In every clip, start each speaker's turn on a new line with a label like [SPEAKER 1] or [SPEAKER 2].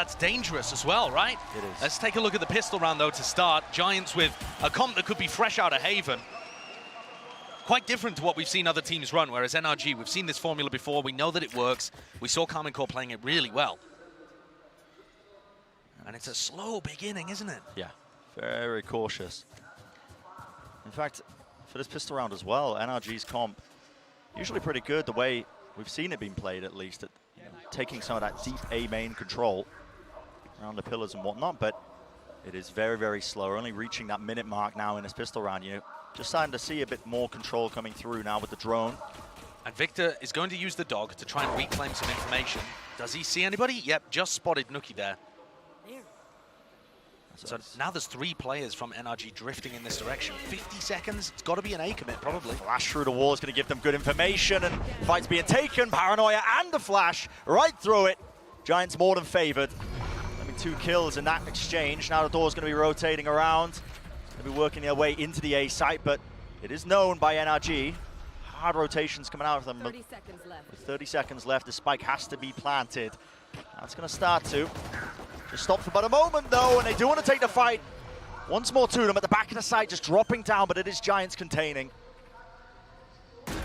[SPEAKER 1] that's dangerous as well, right?
[SPEAKER 2] It is.
[SPEAKER 1] Let's take a look at the pistol round, though, to start. Giants with a comp that could be fresh out of Haven. Quite different to what we've seen other teams run, whereas NRG, we've seen this formula before. We know that it works. We saw Karmine Corp playing it really well. And it's a slow beginning, isn't it?
[SPEAKER 2] Yeah, very cautious. In fact, for this pistol round as well, NRG's comp, usually pretty good the way we've seen it being played, at least, at taking some of that deep A main control around the pillars and whatnot, but it is very, very slow. We're only reaching that minute mark now in this pistol round. You know, just starting to see a bit more control coming through now with the drone.
[SPEAKER 1] And Victor is going to use the dog to try and reclaim some information. Does he see anybody? Yep, just spotted Nuki there. So now there's 3 players from NRG drifting in this direction. 50 seconds, it's got to be an A commit, probably.
[SPEAKER 2] Flash through the wall is going to give them good information, and fight's being taken. Paranoia and the flash right through it. Giants more than favored. I mean, 2 kills in that exchange. Now the door's going to be rotating around. Going to be working their way into the A site, but it is known by NRG. Hard rotations coming out of them.
[SPEAKER 3] 30 seconds left.
[SPEAKER 2] With 30 seconds left, the spike has to be planted. Now it's going to start to. Just stop for about a moment, though, and they do want to take the fight. Once more to them at the back of the site, just dropping down, but it is Giants containing.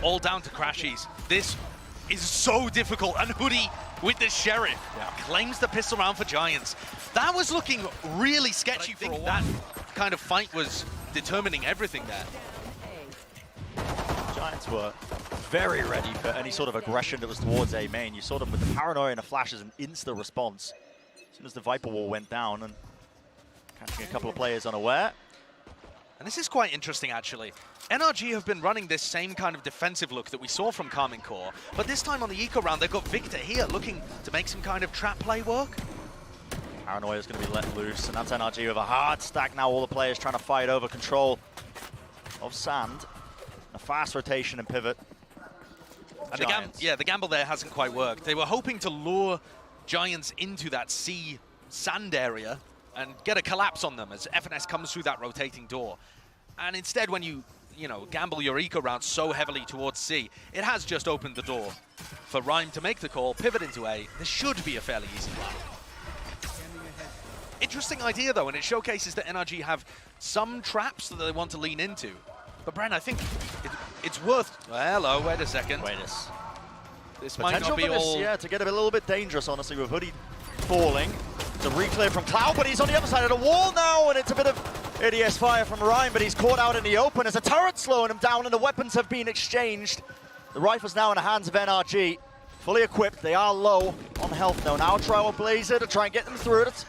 [SPEAKER 1] All down to Crashies. This is so difficult, and Hoodie with the Sheriff claims the pistol round for Giants. That was looking really sketchy for a while. That kind of fight was determining everything there.
[SPEAKER 2] Giants were very ready for any sort of aggression that was towards A main. You saw them with the Paranoia and the flash as an instant response. As soon as the Viper wall went down and catching a couple of players unaware.
[SPEAKER 1] And this is quite interesting, actually. NRG have been running this same kind of defensive look that we saw from Karmine Corp, but this time on the eco round, they've got Victor here looking to make some kind of trap play work.
[SPEAKER 2] Paranoia is going to be let loose, and that's NRG with a hard stack now. All the players trying to fight over control of sand. A fast rotation and pivot.
[SPEAKER 1] And the gamble there hasn't quite worked. They were hoping to lure Giants into that C sand area and get a collapse on them as FNS comes through that rotating door. And instead, when you gamble your eco round so heavily towards C, it has just opened the door for Rhyme to make the call, pivot into A. This should be a fairly easy one. Interesting idea, though, and it showcases that NRG have some traps that they want to lean into. But, Bren, I think it's worth... Well, hello, wait a second. This might not be all...
[SPEAKER 2] Yeah, to get a little bit dangerous, honestly, with Hoodie falling. It's a re-clear from Cloud, but he's on the other side of the wall now, and it's a bit of ADS fire from Ryan, but he's caught out in the open. There's a turret slowing him down, and the weapons have been exchanged. The rifle's now in the hands of NRG. Fully equipped, they are low on health, though. Now Trailblazer to try and get them through it.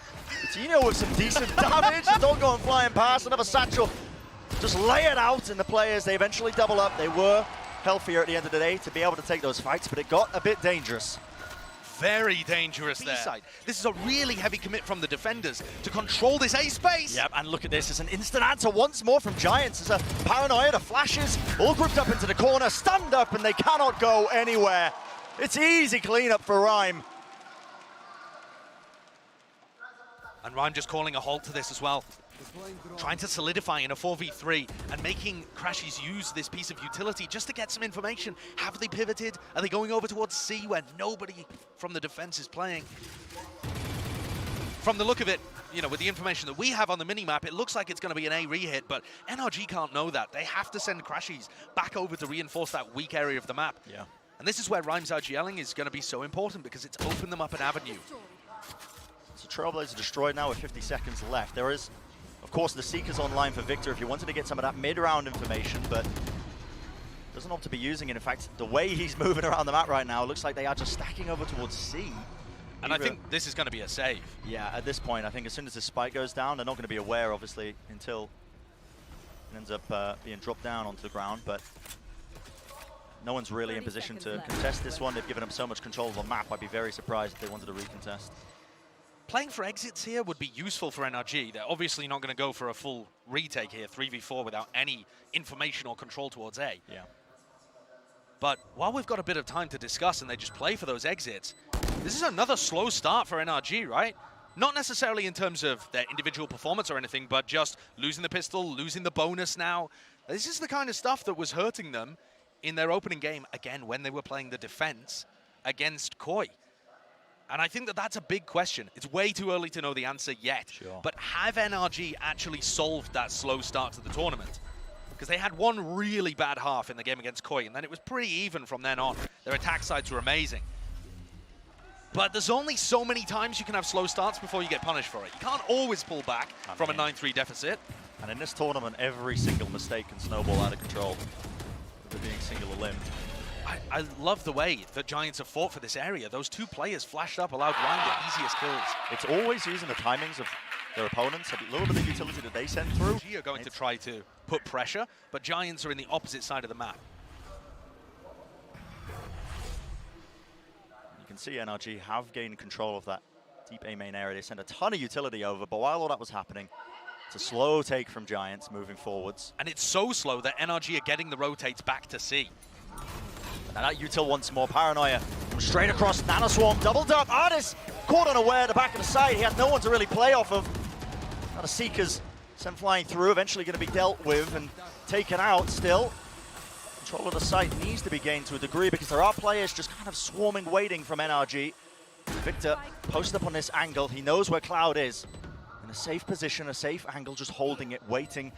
[SPEAKER 2] Tino with some decent damage. The dog going flying past, another satchel. Just lay it out, and the players, they eventually double up. They were healthier at the end of the day to be able to take those fights, but it got a bit dangerous.
[SPEAKER 1] Very dangerous there. This is a really heavy commit from the defenders to control this A space.
[SPEAKER 2] Yep, and look at this. It's an instant answer once more from Giants. It's a Paranoia, the flashes, all grouped up into the corner, stunned up, and they cannot go anywhere. It's easy cleanup for Rhyme.
[SPEAKER 1] And Rhyme just calling a halt to this as well. Trying to solidify in a 4v3 and making Crashies use this piece of utility just to get some information. Have they pivoted? Are they going over towards C where nobody from the defense is playing? From the look of it, with the information that we have on the minimap, it looks like it's going to be an A rehit, but NRG can't know that. They have to send Crashies back over to reinforce that weak area of the map.
[SPEAKER 2] Yeah.
[SPEAKER 1] And this is where Rhyme's RGLing is going to be so important because it's opened them up an avenue.
[SPEAKER 2] So Trailblazer destroyed now with 50 seconds left. There is, of course, the Seekers online for Victor if you wanted to get some of that mid-round information, but doesn't opt to be using it. In fact, the way he's moving around the map right now, it looks like they are just stacking over towards C.
[SPEAKER 1] And I think this is going to be a save.
[SPEAKER 2] Yeah, at this point, I think as soon as the spike goes down, they're not going to be aware, obviously, until it ends up being dropped down onto the ground, but no one's really in position to contest this one. They've given them so much control of the map, I'd be very surprised if they wanted to recontest.
[SPEAKER 1] Playing for exits here would be useful for NRG. They're obviously not going to go for a full retake here, 3v4, without any information or control towards A.
[SPEAKER 2] Yeah.
[SPEAKER 1] But while we've got a bit of time to discuss and they just play for those exits, this is another slow start for NRG, right? Not necessarily in terms of their individual performance or anything, but just losing the pistol, losing the bonus now. This is the kind of stuff that was hurting them in their opening game, again, when they were playing the defense against Koi. And I think that that's a big question. It's way too early to know the answer yet.
[SPEAKER 2] Sure.
[SPEAKER 1] But have NRG actually solved that slow start to the tournament? Because they had one really bad half in the game against Koi, and then it was pretty even from then on. Their attack sides were amazing. But there's only so many times you can have slow starts before you get punished for it. You can't always pull back from a 9-3 deficit.
[SPEAKER 2] And in this tournament, every single mistake can snowball out of control. With being singular limb.
[SPEAKER 1] I love the way that Giants have fought for this area. Those two players flashed up, allowed Ryan the easiest kills.
[SPEAKER 2] It's always using the timings of their opponents, a little bit of utility that they send through.
[SPEAKER 1] NRG are going to try to put pressure, but Giants are in the opposite side of the map.
[SPEAKER 2] You can see NRG have gained control of that deep A main area. They sent a ton of utility over, but while all that was happening, it's a slow take from Giants moving forwards.
[SPEAKER 1] And it's so slow that NRG are getting the rotates back to C.
[SPEAKER 2] And that util once more, Paranoia comes straight across, Nanoswarm, doubled up, Artis caught unaware at the back of the side. He had no one to really play off of. Now the Seekers sent flying through, eventually going to be dealt with and taken out still. Control of the site needs to be gained to a degree because there are players just kind of swarming, waiting from NRG. Victor posted up on this angle, he knows where Cloud is. In a safe position, a safe angle, just holding it, waiting.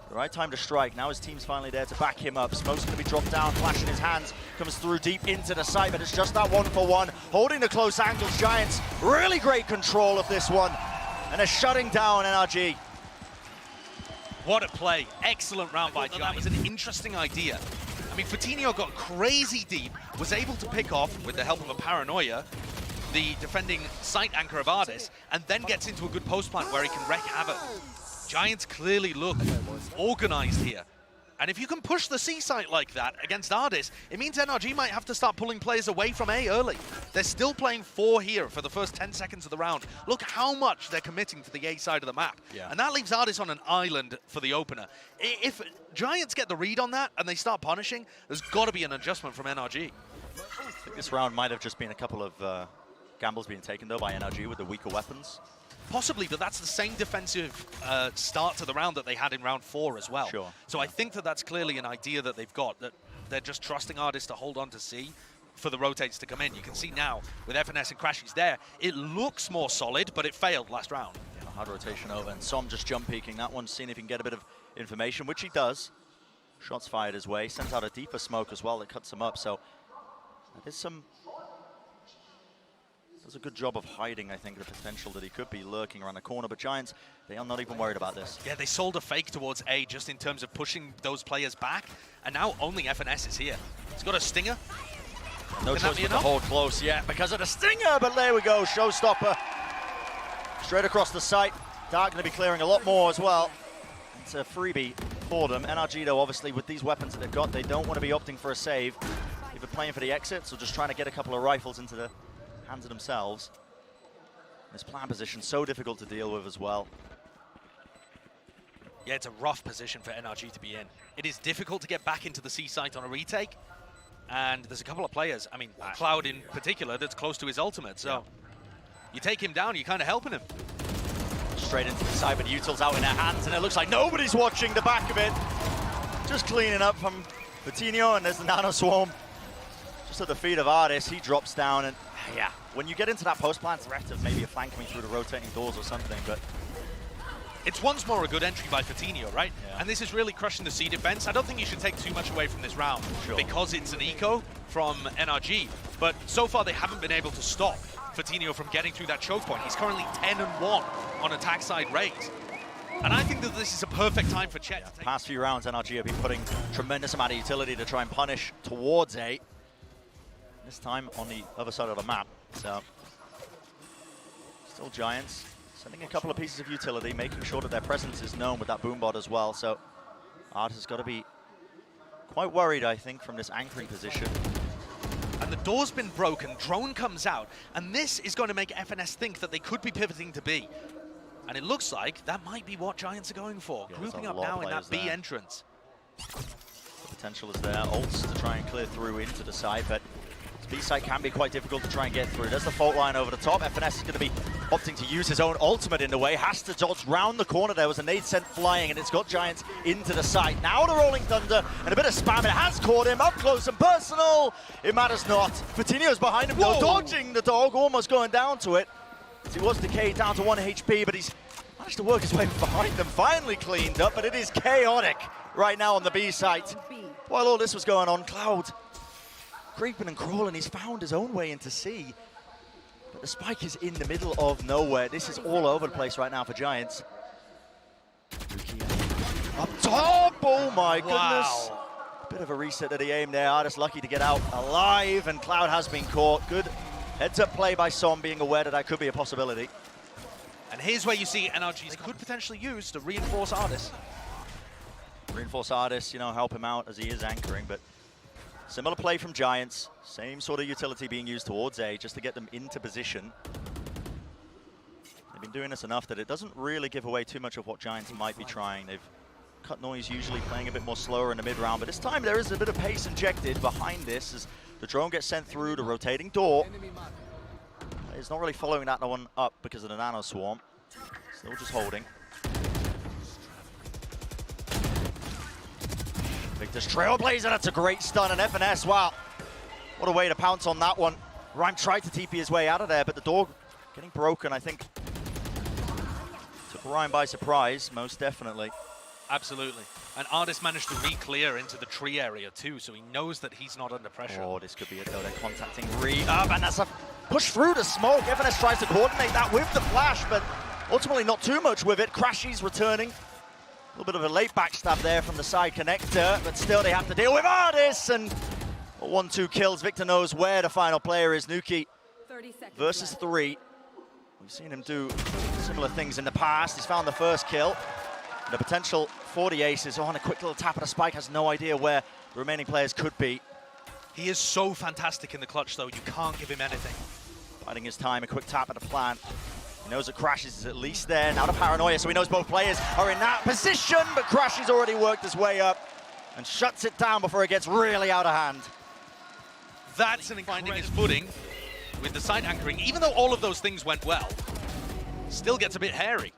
[SPEAKER 2] The right time to strike. Now his team's finally there to back him up. Smoke's going to be dropped down, flash in his hands, comes through deep into the site, but it's just that 1-for-1. Holding the close angles, Giants, really great control of this one. And they're shutting down NRG.
[SPEAKER 1] What a play. Excellent round by Giants. That was an interesting idea. I mean, Fatinho got crazy deep, was able to pick off, with the help of a Paranoia, the defending site anchor of Ardis, and then gets into a good post plant where he can wreak havoc. Giants clearly look organized here. And if you can push the C site like that against Ardis, it means NRG might have to start pulling players away from A early. They're still playing 4 here for the first 10 seconds of the round. Look how much they're committing to the A side of the map. Yeah. And that leaves Ardis on an island for the opener. If Giants get the read on that and they start punishing, there's got to be an adjustment from NRG.
[SPEAKER 2] I think this round might have just been a couple of gambles being taken, though, by NRG with the weaker weapons.
[SPEAKER 1] Possibly, but that's the same defensive start to the round that they had in round 4 as well.
[SPEAKER 2] Sure.
[SPEAKER 1] So I think that that's clearly an idea that they've got, that they're just trusting Ardis to hold on to C for the rotates to come in. You can see now with FNS and Crashies there, it looks more solid, but it failed last round.
[SPEAKER 2] Yeah, hard rotation over, and Som just jump peeking that one, seeing if he can get a bit of information, which he does. Shots fired his way, sends out a deeper smoke as well that cuts him up, so there's some... Does a good job of hiding, I think, the potential that he could be lurking around the corner, but Giants, they are not even worried about this.
[SPEAKER 1] Yeah, they sold a fake towards A just in terms of pushing those players back, and now only FNS is here. He's got a stinger.
[SPEAKER 2] No choice but to hold close yet because of the stinger, but there we go, showstopper. Straight across the site. Dark going to be clearing a lot more as well. It's a freebie for them. NRG, though, obviously, with these weapons that they've got, they don't want to be opting for a save. Either playing for the exits or just trying to get a couple of rifles into the hands of themselves. This plan position so difficult to deal with as well.
[SPEAKER 1] Yeah, it's a rough position for NRG to be in. It is difficult to get back into the C site on a retake, and there's a couple of players, I mean, Cloud in particular, that's close to his ultimate, so you take him down, you're kind of helping him.
[SPEAKER 2] Straight into the side, but Util's out in their hands, and it looks like nobody's watching the back of it. Just cleaning up from Fatinho, and there's the Nano Swarm. Just at the feet of Ardis, he drops down, and yeah, when you get into that post-plant threat of maybe a flank coming through the rotating doors or something, but...
[SPEAKER 1] It's once more a good entry by Fatinho, right? Yeah. And this is really crushing the C defense. I don't think you should take too much away from this round because it's an eco from NRG, but so far they haven't been able to stop Fatinho from getting through that choke point. He's currently 10-1 on attack side rate. And I think that this is a perfect time for Chet.
[SPEAKER 2] Yeah, past few rounds, NRG have been putting tremendous amount of utility to try and punish towards A. This time on the other side of the map. So, still Giants sending a couple of pieces of utility, making sure that their presence is known with that boombot as well. So, Art has got to be quite worried, I think, from this anchoring position.
[SPEAKER 1] And the door's been broken, drone comes out, and this is going to make FNS think that they could be pivoting to B. And it looks like that might be what Giants are going for, grouping up now in that B entrance.
[SPEAKER 2] The potential is there, ults to try and clear through into the side, but B side can be quite difficult to try and get through. There's the fault line over the top. FNS is going to be opting to use his own ultimate in the way, has to dodge round the corner. There was a nade sent flying, and it's got Giants into the site. Now the Rolling Thunder, and a bit of spam. It has caught him up close and personal. It matters not. Vitinho's behind him, though, dodging the dog, almost going down to it. He was decayed down to 1 HP, but he's managed to work his way behind them. Finally cleaned up, but it is chaotic right now on the B site. While all this was going on, Cloud creeping and crawling. He's found his own way into C. But the spike is in the middle of nowhere. This is all over the place right now for Giants. Up top! Oh my goodness! Bit of a reset of the aim there. Artist lucky to get out alive, and Cloud has been caught. Good heads-up play by Som, being aware that that could be a possibility.
[SPEAKER 1] And here's where you see NRGs could potentially use to reinforce Artist.
[SPEAKER 2] Reinforce Artist, you know, help him out as he is anchoring, but similar play from Giants. Same sort of utility being used towards A, just to get them into position. They've been doing this enough that it doesn't really give away too much of what Giants might be trying. They've cut noise, usually playing a bit more slower in the mid-round, but this time there is a bit of pace injected behind this as the drone gets sent through the rotating door. He's not really following that one up because of the nano swarm. Still just holding. Victor's Trailblazer, that's a great stun, and FNS, wow. What a way to pounce on that one. Rhyme tried to TP his way out of there, but the door getting broken, I think, took Rhyme by surprise, most definitely.
[SPEAKER 1] Absolutely. And Artist managed to re-clear into the tree area too, so he knows that he's not under pressure.
[SPEAKER 2] Oh, this could be it though. They're contacting Re-Up, and that's a push through the smoke. FNS tries to coordinate that with the flash, but ultimately not too much with it. Crashy's returning. A little bit of a late backstab there from the side connector, but still they have to deal with Artist, and 1-2 kills. Victor knows where the final player is. Nuki versus 3. We've seen him do similar things in the past. He's found the first kill. The potential for the aces on a quick little tap at a spike, has no idea where the remaining players could be.
[SPEAKER 1] He is so fantastic in the clutch though, you can't give him anything.
[SPEAKER 2] Biding his time, a quick tap at the plant. He knows that Crashes is at least there. Now the paranoia, so he knows both players are in that position, but Crashes already worked his way up and shuts it down before it gets really out of hand.
[SPEAKER 1] That's an finding his footing with the side anchoring, even though all of those things went well, still gets a bit hairy.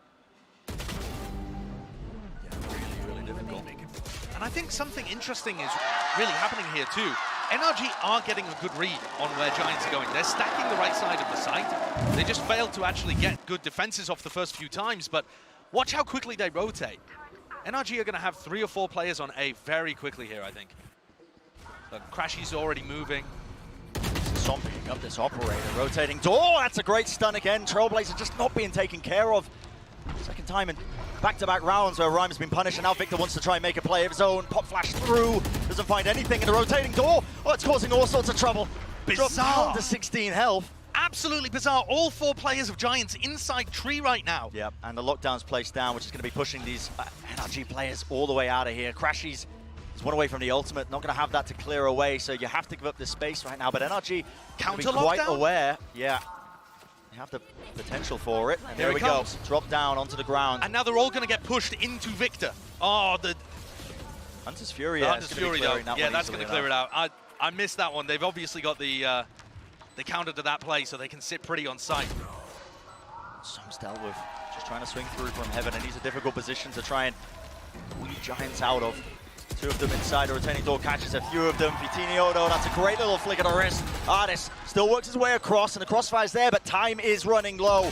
[SPEAKER 1] And I think something interesting is really happening here too. NRG are getting a good read on where Giants are going. They're stacking the right side of the site. They just failed to actually get good defenses off the first few times, but watch how quickly they rotate. NRG are going to have 3 or 4 players on A very quickly here, I think. Crashy's already moving.
[SPEAKER 2] Som picking up this operator, rotating door. That's a great stun again. Trailblazer just not being taken care of. Second time in back-to-back rounds where Rhyme's been punished, and now Victor wants to try and make a play of his own. Pop flash through, doesn't find anything in the rotating door. Oh, it's causing all sorts of trouble.
[SPEAKER 1] Bizarre.
[SPEAKER 2] Dropped down to 16 health.
[SPEAKER 1] Absolutely bizarre. All 4 players of Giants inside tree right now.
[SPEAKER 2] Yep, and the lockdown's placed down, which is going to be pushing these NRG players all the way out of here. Crashy's is one away from the ultimate, not going to have that to clear away, so you have to give up this space right now. But NRG can be quite aware. Yeah. Have the potential for it. And there we go. Drop down onto the ground.
[SPEAKER 1] And now they're all going to get pushed into Victor. Oh, the
[SPEAKER 2] Hunter's Fury.
[SPEAKER 1] Yeah, Hunter's Fury, though. Yeah, that's going to clear it out. I missed that one. They've obviously got the counter to that play, so they can sit pretty on site.
[SPEAKER 2] Som's dealt with. Just trying to swing through from heaven, and he's a difficult position to try and weed Giants out of. 2 of them inside the retaining door, catches a few of them. Vitinho, though, that's a great little flick of the wrist. Artist still works his way across, and the crossfire's there, but time is running low.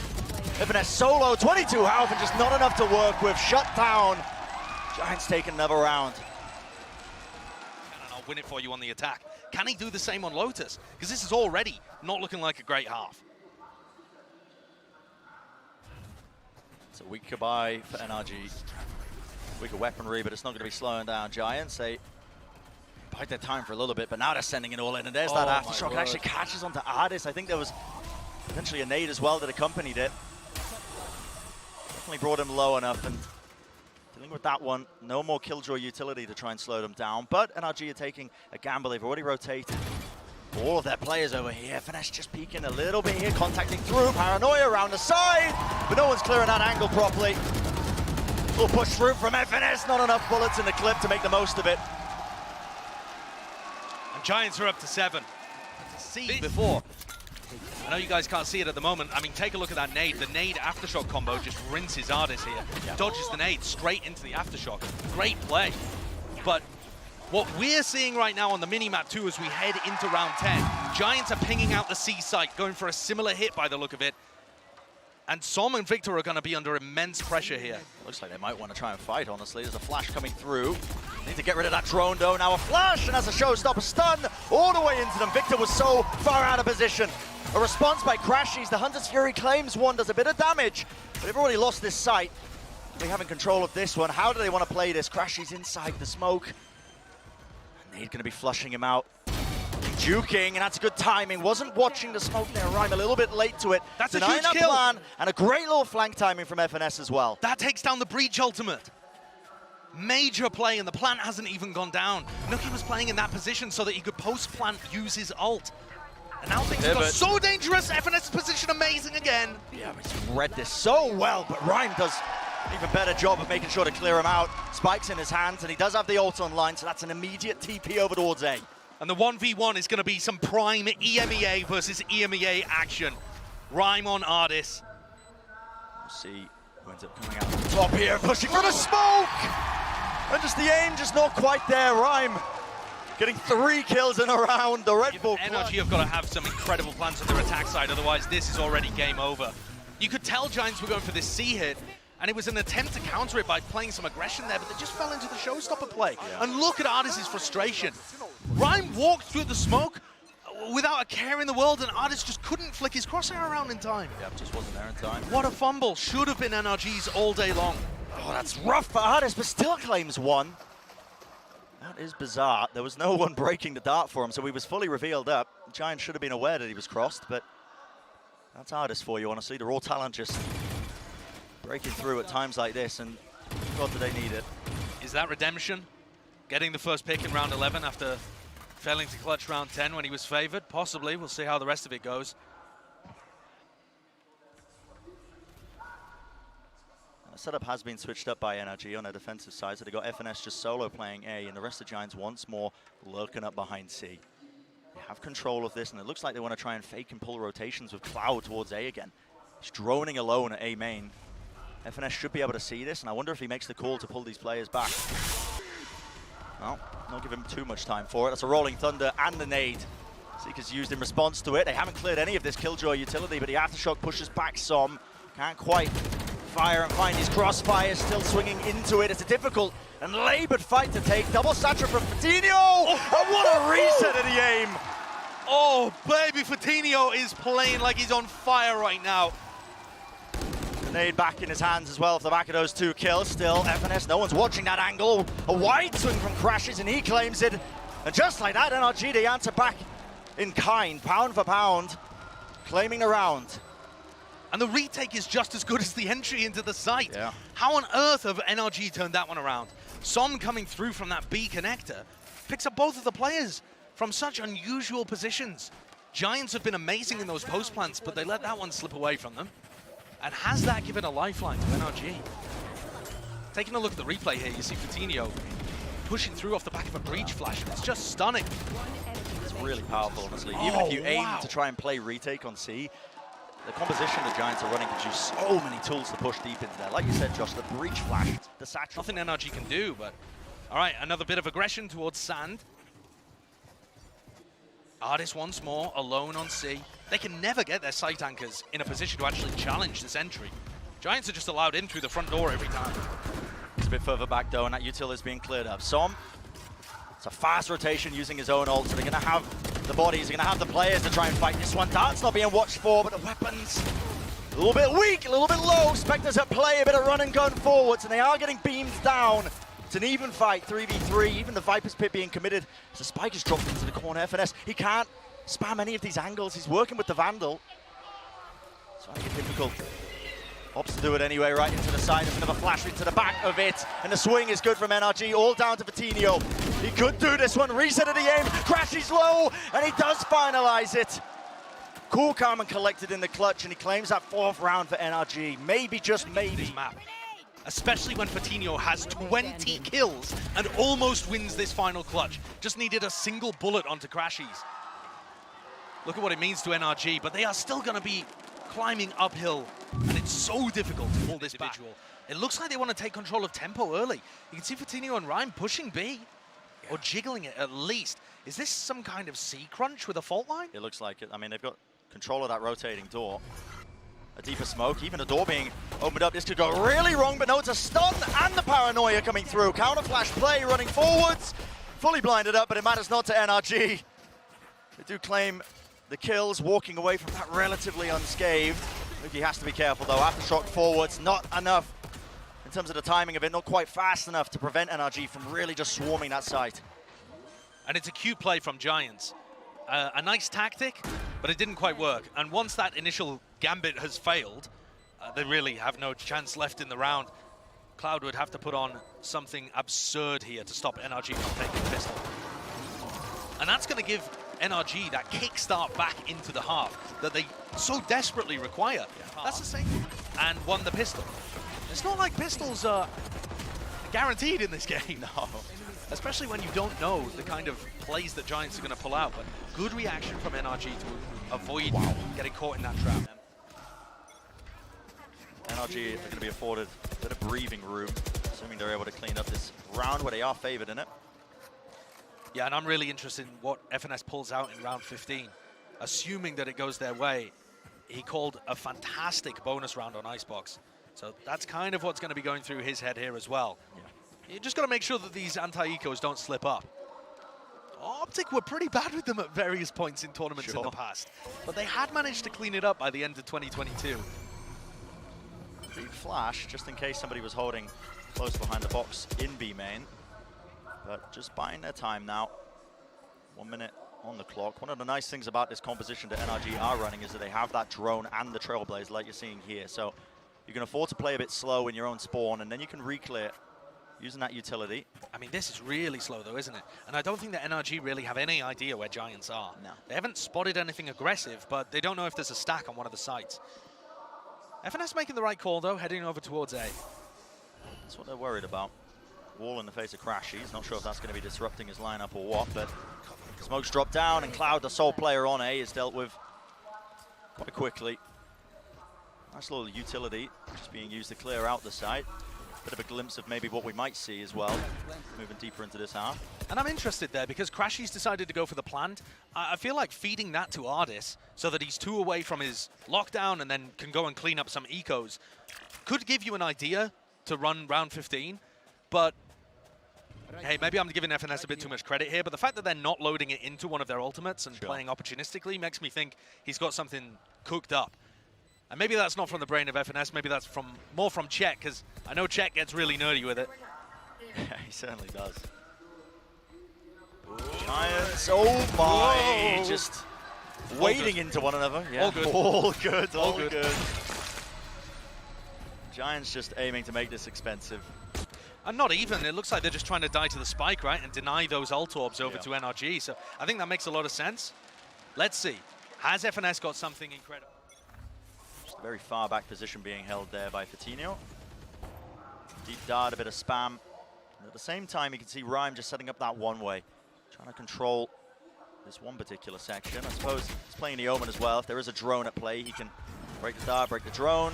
[SPEAKER 2] FNS solo, 22 health, and just not enough to work with. Shut down. Giants taking another round.
[SPEAKER 1] And I'll win it for you on the attack. Can he do the same on Lotus? Because this is already not looking like a great half.
[SPEAKER 2] It's a weak goodbye for NRG. Weaker weaponry, but it's not going to be slowing down Giants. They bide their time for a little bit, but now they're sending it all in, and there's that aftershock. It actually catches onto Artist. I think there was potentially a nade as well that accompanied it. Definitely brought him low enough, and dealing with that one, no more Killjoy utility to try and slow them down, but NRG are taking a gamble. They've already rotated all of their players over here. FNS just peeking a little bit here, contacting through. Paranoia around the side, but no one's clearing that angle properly. Little push through from FNS, not enough bullets in the clip to make the most of it.
[SPEAKER 1] And Giants are up to 7. To see before. I know you guys can't see it at the moment. I mean, take a look at that nade. The nade aftershock combo just rinses Ardis here.
[SPEAKER 2] Yeah.
[SPEAKER 1] Dodges the nade straight into the aftershock. Great play. But what we're seeing right now on the mini-map too as we head into round 10, Giants are pinging out the C site, going for a similar hit by the look of it. And Som and Victor are going to be under immense pressure here.
[SPEAKER 2] Looks like they might want to try and fight, honestly. There's a flash coming through. Need to get rid of that drone, though. Now a flash, and as a showstopper stun all the way into them. Victor was so far out of position. A response by Crashies. The Hunter's Fury claims one, does a bit of damage, but they've already lost this site. They have in control of this one. How do they want to play this? Crashies inside the smoke. And they're going to be flushing him out. Juking, and that's good timing. Wasn't watching the smoke there, Rhyme, a little bit late to it.
[SPEAKER 1] That's a huge kill.
[SPEAKER 2] Plan, and a great little flank timing from FNS as well.
[SPEAKER 1] That takes down the Breach ultimate. Major play, and the plant hasn't even gone down. Nuki was playing in that position so that he could post-plant use his ult. And now things got so dangerous. FNS's position amazing again.
[SPEAKER 2] Yeah, he's read this so well, but Rhyme does an even better job of making sure to clear him out. Spike's in his hands, and he does have the ult online, so that's an immediate TP over towards A.
[SPEAKER 1] And the 1v1 is going to be some prime EMEA versus EMEA action. Rhyme on Ardis.
[SPEAKER 2] We'll see who ends up coming out on top here, pushing for the smoke! And just the aim just not quite there. Rhyme getting 3 kills in a round. The Red Bull
[SPEAKER 1] NRG have got to have some incredible plans on their attack side, otherwise this is already game over. You could tell Giants were going for this C hit, and it was an attempt to counter it by playing some aggression there, but they just fell into the showstopper play. Yeah. And look at Ardis' frustration. Rhyme walked through the smoke without a care in the world, and Ardis just couldn't flick his crosshair around in time.
[SPEAKER 2] Yeah, just wasn't there in time.
[SPEAKER 1] What a fumble. Should have been NRG's all day long.
[SPEAKER 2] Oh, that's rough for Ardis, but still claims one. That is bizarre. There was no one breaking the dart for him, so he was fully revealed up. The Giants should have been aware that he was crossed, but that's Ardis for you, honestly. The raw talent just breaking through at times like this, and God, do they need it.
[SPEAKER 1] Is that redemption? Getting the first pick in round 11 after failing to clutch round 10 when he was favored? Possibly. We'll see how the rest of it goes.
[SPEAKER 2] The setup has been switched up by NRG on their defensive side, so they got FNS just solo playing A, and the rest of the Giants once more lurking up behind C. They have control of this, and it looks like they want to try and fake and pull rotations with Cloud towards A again. He's droning alone at A main. FNS should be able to see this, and I wonder if he makes the call to pull these players back. Well, not give him too much time for it. That's a Rolling Thunder and the nade. Seeker's used in response to it. They haven't cleared any of this Killjoy utility, but the Aftershock pushes back Som. Can't quite fire and find his crossfire, still swinging into it. It's a difficult and labored fight to take. Double Satra from Fatinho! Oh, and what a reset of the aim!
[SPEAKER 1] Oh, baby, Fatinho is playing like he's on fire right now.
[SPEAKER 2] Nade back in his hands as well for the back of those 2 kills. Still, FNS, no one's watching that angle. A wide swing from Crashies, and he claims it. And just like that, NRG, they answer back in kind, pound for pound, claiming the round.
[SPEAKER 1] And the retake is just as good as the entry into the site.
[SPEAKER 2] Yeah.
[SPEAKER 1] How on earth have NRG turned that one around? Som coming through from that B connector picks up both of the players from such unusual positions. Giants have been amazing in those post plants, but they let that one slip away from them. And has that given a lifeline to NRG? Taking a look at the replay here, you see Fatinho pushing through off the back of a breach flash. It's just stunning.
[SPEAKER 2] It's really powerful, honestly. Even if you aim to try and play retake on C, the composition the Giants are running gives you so many tools to push deep into there. Like you said, Josh, the breach flash, the satchel.
[SPEAKER 1] Nothing NRG can do, but all right, another bit of aggression towards Sand. Ardis once more, alone on C. They can never get their site anchors in a position to actually challenge this entry. Giants are just allowed in through the front door every time.
[SPEAKER 2] It's a bit further back though, and that util is being cleared up. Som, it's a fast rotation using his own ult, so they're going to have the bodies, they're going to have the players to try and fight this one. Dart's not being watched for, but the weapons a little bit weak, a little bit low. Spectres at play, a bit of run and gun forwards, and they are getting beamed down. It's an even fight, 3v3, even the Viper's Pit being committed. So Spike is dropped into the corner. FNS, he can't spam any of these angles. He's working with the Vandal. It's finding it difficult. Opts to do it anyway, right into the side. There's another flash into the back of it. And the swing is good from NRG, all down to Fatinho. He could do this one, reset of the aim, crashes low, and he does finalize it. Cool, calm, and collected in the clutch, and he claims that 4th round for NRG. Maybe, just maybe.
[SPEAKER 1] Map. Especially when Fatinho has 20 kills and almost wins this final clutch. Just needed a single bullet onto Crashies. Look at what it means to NRG, but they are still going to be climbing uphill, and it's so difficult to pull this individual. It looks like they want to take control of tempo early. You can see Vitinho and Rhyme pushing B, or jiggling it at least. Is this some kind of C crunch with a fault line?
[SPEAKER 2] It looks like it. I mean, they've got control of that rotating door. A deeper smoke, even a door being opened up. This could go really wrong, but no, it's a stun and the paranoia coming through. Counter flash play running forwards. Fully blinded up, but it matters not to NRG. They do claim the kills, walking away from that relatively unscathed. He has to be careful though. Aftershock forwards, not enough in terms of the timing of it, not quite fast enough to prevent NRG from really just swarming that site.
[SPEAKER 1] And it's a cute play from Giants. A nice tactic, but it didn't quite work. And once that initial gambit has failed, they really have no chance left in the round. Cloud would have to put on something absurd here to stop NRG from taking pistol. And that's going to give NRG that kickstart back into the half that they so desperately require. That's the same. And won the pistol. It's not like pistols are guaranteed in this game.
[SPEAKER 2] No.
[SPEAKER 1] Especially when you don't know the kind of plays that Giants are going to pull out. But good reaction from NRG to avoid getting caught in that trap.
[SPEAKER 2] NRG are going to be afforded a bit of breathing room, assuming they're able to clean up this round where they are favored in it.
[SPEAKER 1] Yeah, and I'm really interested in what FNS pulls out in round 15. Assuming that it goes their way, he called a fantastic bonus round on Icebox. So that's kind of what's going to be going through his head here as well. Yeah. You just got to make sure that these anti-ecos don't slip up. Optic were pretty bad with them at various points in tournaments in the past, but they had managed to clean it up by the end of 2022.
[SPEAKER 2] Big flash, just in case somebody was holding close behind the box in B main. But just buying their time now. 1 minute on the clock. One of the nice things about this composition that NRG are running is that they have that drone and the Trailblaze like you're seeing here. So you can afford to play a bit slow in your own spawn, and then you can re-clear using that utility.
[SPEAKER 1] I mean, this is really slow though, isn't it? And I don't think that NRG really have any idea where Giants are.
[SPEAKER 2] No.
[SPEAKER 1] They haven't spotted anything aggressive, but they don't know if there's a stack on one of the sites. FNS making the right call though, heading over towards A.
[SPEAKER 2] That's what they're worried about. Wall in the face of Crashy. He's not sure if that's going to be disrupting his lineup or what, but smoke's dropped down, and Cloud, the sole player on A, is dealt with quite quickly. Nice little utility just being used to clear out the site. Bit of a glimpse of maybe what we might see as well, moving deeper into this half.
[SPEAKER 1] And I'm interested there because Crashy's decided to go for the plant. I feel like feeding that to Ardis so that he's 2 away from his lockdown and then can go and clean up some ecos could give you an idea to run round 15, but hey, maybe I'm giving FNS a bit too much credit here, but the fact that they're not loading it into one of their ultimates and playing opportunistically makes me think he's got something cooked up. And maybe that's not from the brain of FNS, maybe that's more from Czech, because I know Czech gets really nerdy with it.
[SPEAKER 2] Yeah, he certainly does. Giants, oh my, just wading into one another. Yeah.
[SPEAKER 1] All good.
[SPEAKER 2] All good,
[SPEAKER 1] all good.
[SPEAKER 2] Giants just aiming to make this expensive.
[SPEAKER 1] And not even, it looks like they're just trying to die to the spike, right, and deny those ult orbs over to NRG. So I think that makes a lot of sense. Let's see. Has FNS got something incredible?
[SPEAKER 2] Just a very far back position being held there by Vitinho. Deep dart, a bit of spam. And at the same time, you can see Rhyme just setting up that one-way, trying to control this one particular section. I suppose he's playing the Omen as well. If there is a drone at play, he can break the dart, break the drone.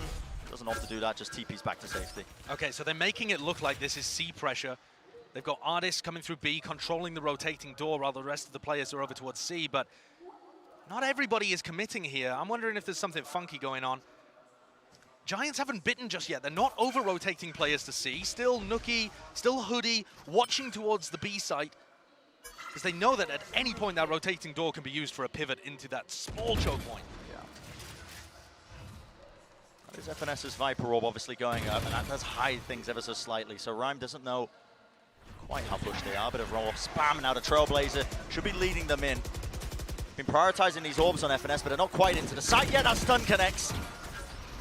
[SPEAKER 2] Doesn't opt to do that, just TP's back to safety.
[SPEAKER 1] Okay, so they're making it look like this is C pressure. They've got Ardis coming through B, controlling the rotating door while the rest of the players are over towards C, but not everybody is committing here. I'm wondering if there's something funky going on. Giants haven't bitten just yet. They're not over-rotating players to C. Still Nookie, still Hoodie, watching towards the B site, because they know that at any point that rotating door can be used for a pivot into that small choke point.
[SPEAKER 2] There's FNS's Viper Orb obviously going up, and that does hide things ever so slightly. So Rhyme doesn't know quite how pushed they are. Bit of roll spam now. The Trailblazer should be leading them in. Been prioritizing these orbs on FNS, but they're not quite into the site yet. That stun connects.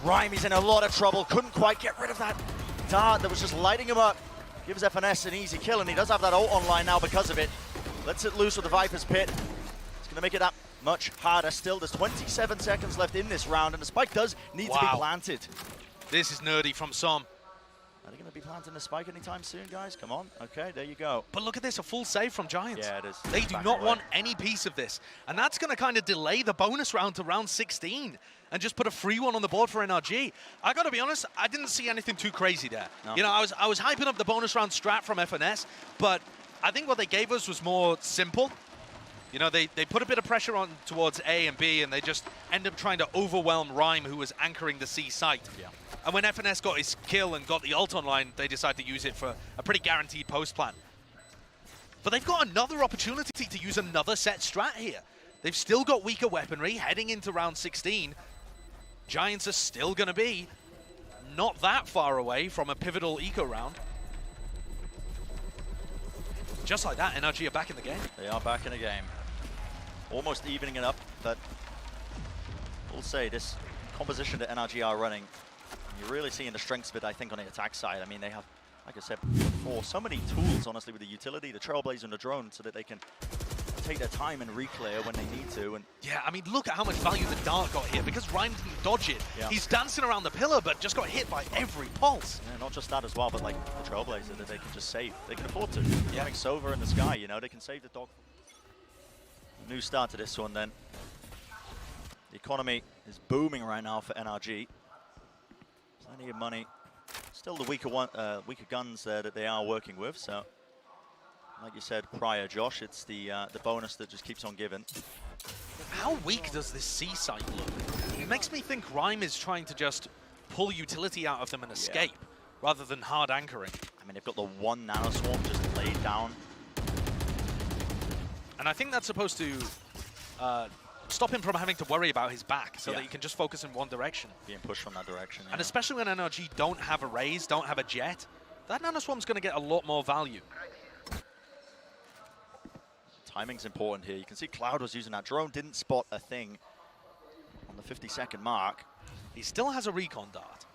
[SPEAKER 2] Rhyme is in a lot of trouble. Couldn't quite get rid of that dart that was just lighting him up. Gives FNS an easy kill, and he does have that ult online now because of it. Lets it loose with the Viper's Pit. It's going to make it that much harder still. There's 27 seconds left in this round, and the spike does need to be planted.
[SPEAKER 1] This is nerdy from Som.
[SPEAKER 2] Are they going to be planting a spike anytime soon, guys? Come on. Okay, there you go.
[SPEAKER 1] But look at this, a full save from Giants.
[SPEAKER 2] Yeah, it is.
[SPEAKER 1] They do not want any piece of this. And that's going to kind of delay the bonus round to round 16 and just put a free one on the board for NRG. I got to be honest, I didn't see anything too crazy there. No. You know, I was hyping up the bonus round strat from FNS, but I think what they gave us was more simple. You know, they put a bit of pressure on towards A and B, and they just end up trying to overwhelm Rhyme, who was anchoring the C site. Yeah. And when FNS got his kill and got the ult online, they decided to use it for a pretty guaranteed post plan. But they've got another opportunity to use another set strat here. They've still got weaker weaponry heading into round 16. Giants are still going to be not that far away from a pivotal eco round. Just like that, NRG are back in the game.
[SPEAKER 2] They are back in the game. Almost evening it up, but we'll say this composition that NRG are running, you're really seeing the strengths of it, I think, on the attack side. I mean, they have, like I said before, so many tools, honestly, with the utility, the Trailblazer and the drone, so that they can take their time and reclear when they need to. And
[SPEAKER 1] yeah, I mean, look at how much value the dart got here, because Rhyme didn't dodge it. Yeah. He's dancing around the pillar, but just got hit by every pulse.
[SPEAKER 2] Yeah, not just that as well, but like the Trailblazer that they can just save. They can afford to. Yeah. Having Sova in the sky, you know, they can save the dog. New start to this one then. The economy is booming right now for NRG. Plenty of money. Still the weaker guns there that they are working with, so like you said prior, Josh, it's the bonus that just keeps on giving.
[SPEAKER 1] How weak does this C site look? It makes me think Rhyme is trying to just pull utility out of them and escape, rather than hard anchoring.
[SPEAKER 2] I mean, they've got the one nanoswarm just laid down.
[SPEAKER 1] And I think that's supposed to stop him from having to worry about his back, so that he can just focus in one direction.
[SPEAKER 2] Being pushed from that direction.
[SPEAKER 1] And especially when NRG don't have a raise, don't have a jet, that nanoswarm's going to get a lot more value.
[SPEAKER 2] Timing's important here. You can see Cloud was using that drone, didn't spot a thing on the 50-second mark.
[SPEAKER 1] He still has a recon dart.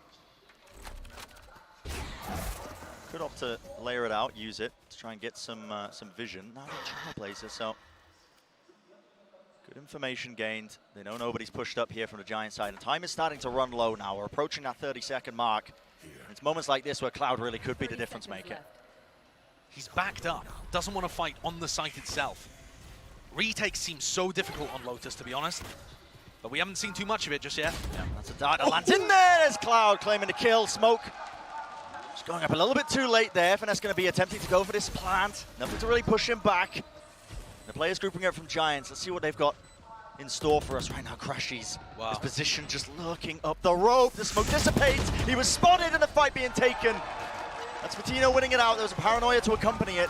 [SPEAKER 2] Could opt to layer it out, use it to try and get some vision. Now the Trailblazer, so good information gained. They know nobody's pushed up here from the Giant side, and time is starting to run low now. We're approaching that 30-second mark. And it's moments like this where Cloud really could be the difference maker.
[SPEAKER 1] He's backed up, doesn't want to fight on the site itself. Retakes seem so difficult on Lotus, to be honest. But we haven't seen too much of it just yet.
[SPEAKER 2] Yeah, that's a dart that lands in there. There's Cloud claiming the kill. Smoke just going up a little bit too late there. FNS going to be attempting to go for this plant. Nothing to really push him back. The players grouping up from Giants. Let's see what they've got in store for us right now. Crashies. Wow. His position just looking up the rope. The smoke dissipates. He was spotted in the fight being taken. That's Patino winning it out. There was a paranoia to accompany it.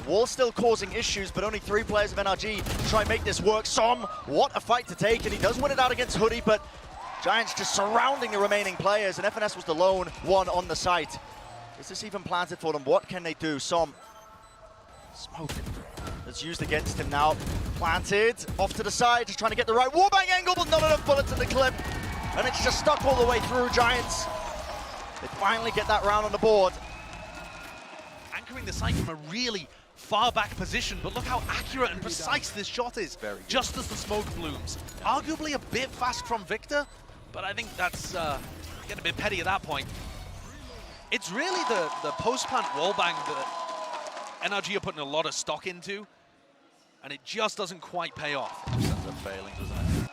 [SPEAKER 2] Wall still causing issues, but only 3 players of NRG to try and make this work. Som, what a fight to take, and he does win it out against Hoodie, but Giants just surrounding the remaining players, and FNS was the lone one on the site. Is this even planted for them? What can they do? Som, smoke that's used against him now. Planted, off to the side, just trying to get the right warbang angle, but not enough bullets in the clip. And it's just stuck all the way through. Giants, they finally get that round on the board.
[SPEAKER 1] Anchoring the site from a really far back position, but look how accurate and precise this shot is. Just as the smoke blooms. Arguably a bit fast from Victor, but I think that's getting a bit petty at that point. It's really the post-plant wallbang that NRG are putting a lot of stock into, and it just doesn't quite pay off.
[SPEAKER 2] Ends up failing, doesn't it?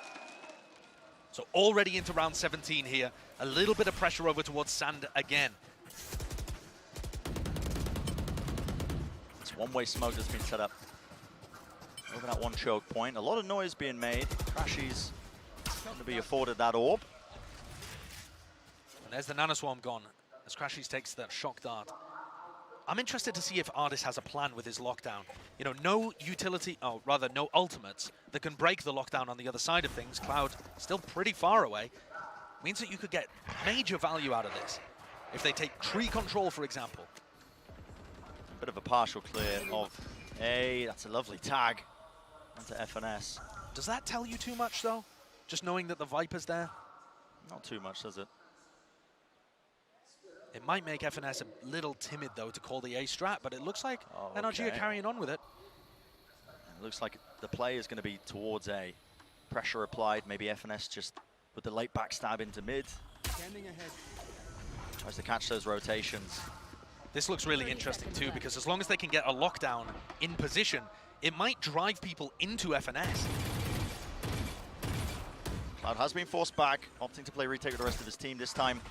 [SPEAKER 1] So already into round 17 here, a little bit of pressure over towards Sand again.
[SPEAKER 2] One-way smoke that's been set up over that one choke point. A lot of noise being made. Crashies going to be afforded that orb.
[SPEAKER 1] And there's the nanoswarm gone as Crashies takes that shock dart. I'm interested to see if Artis has a plan with his lockdown. You know, no utility, oh, rather no ultimates that can break the lockdown on the other side of things. Cloud still pretty far away. Means that you could get major value out of this. If they take tree control, for example.
[SPEAKER 2] Bit of a partial clear of A. That's a lovely tag onto FNS.
[SPEAKER 1] Does that tell you too much, though? Just knowing that the Viper's there?
[SPEAKER 2] Not too much, does it?
[SPEAKER 1] It might make FNS a little timid, though, to call the A strat, but it looks like NRG are carrying on with it.
[SPEAKER 2] It looks like the play is going to be towards A. Pressure applied, maybe FNS just with the late backstab into mid.
[SPEAKER 3] Standing ahead.
[SPEAKER 2] Tries to catch those rotations.
[SPEAKER 1] This looks really interesting too, because as long as they can get a lockdown in position, it might drive people into FNS.
[SPEAKER 2] Cloud has been forced back, opting to play retake with the rest of his team this time.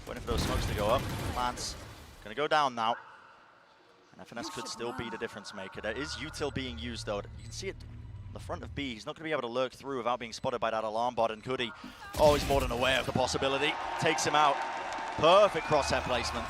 [SPEAKER 2] Waiting for those smokes to go up. Lance gonna go down now. And FNS could still be the difference maker. There is util being used though. You can see it on the front of B. He's not gonna be able to lurk through without being spotted by that alarm bot, and could he? Oh, he's more than aware of the possibility. Takes him out. Perfect crosshair placement.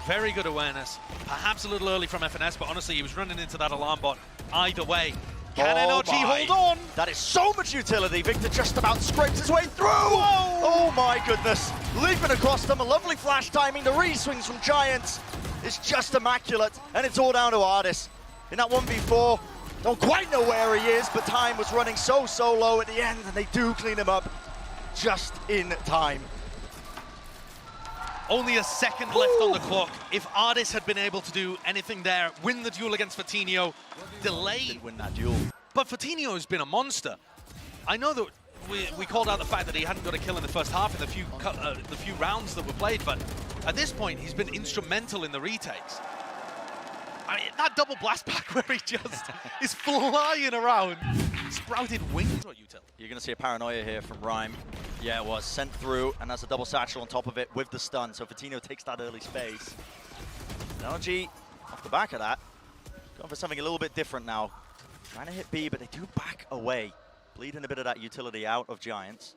[SPEAKER 1] Very good awareness. Perhaps a little early from FNS, but honestly, he was running into that alarm bot either way. Can NRG hold on?
[SPEAKER 2] That is so much utility. Victor just about scrapes his way through. Whoa. Oh my goodness. Leaping across them, a lovely flash timing. The re-swings from Giants is just immaculate, and it's all down to Ardis. In that 1v4, don't quite know where he is, but time was running so low at the end, and they do clean him up just in time.
[SPEAKER 1] Only a second left on the clock. If Ardis had been able to do anything there, win the duel against Fatinho, delay.
[SPEAKER 2] Didn't win that duel.
[SPEAKER 1] But Fatinho has been a monster. I know that we called out the fact that he hadn't got a kill in the first half in the few rounds that were played, but at this point, he's been instrumental in the retakes. I mean, that double blast back where he just is flying around. Sprouted wings. What you tell?
[SPEAKER 2] You're going to see a paranoia here from Rhyme. Yeah, it was sent through, and that's a double satchel on top of it with the stun. So Fatinho takes that early space. NRG off the back of that, going for something a little bit different now. Trying to hit B, but they do back away, bleeding a bit of that utility out of Giants.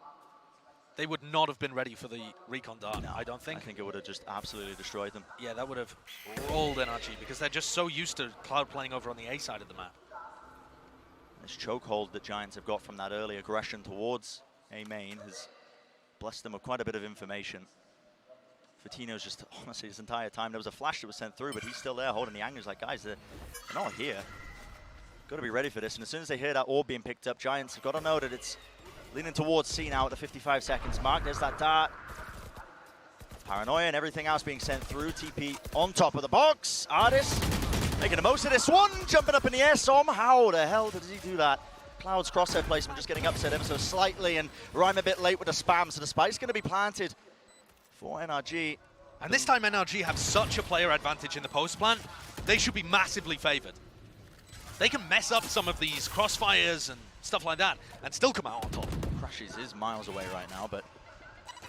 [SPEAKER 1] They would not have been ready for the recon dart, no, I don't think.
[SPEAKER 2] I think it would have just absolutely destroyed them.
[SPEAKER 1] Yeah, that would have rolled NRG, because they're just so used to Cloud playing over on the A side of the map.
[SPEAKER 2] This chokehold that Giants have got from that early aggression towards A main has blessed them with quite a bit of information. Fatinho's just, honestly, his entire time, there was a flash that was sent through, but he's still there holding the angles like, guys, they're not here. Got to be ready for this, and as soon as they hear that orb being picked up, Giants have got to know that it's leaning towards C now at the 55 seconds mark. There's that dart. Paranoia and everything else being sent through. TP on top of the box. Ardis making the most of this one, jumping up in the air. How the hell did he do that? Cloud's crosshair placement just getting upset ever so slightly, and Rhyme a bit late with the spam, so the spike's going to be planted for NRG.
[SPEAKER 1] And this time NRG have such a player advantage in the post plant, they should be massively favored. They can mess up some of these crossfires and stuff like that and still come out on top.
[SPEAKER 2] Crashes is miles away right now, but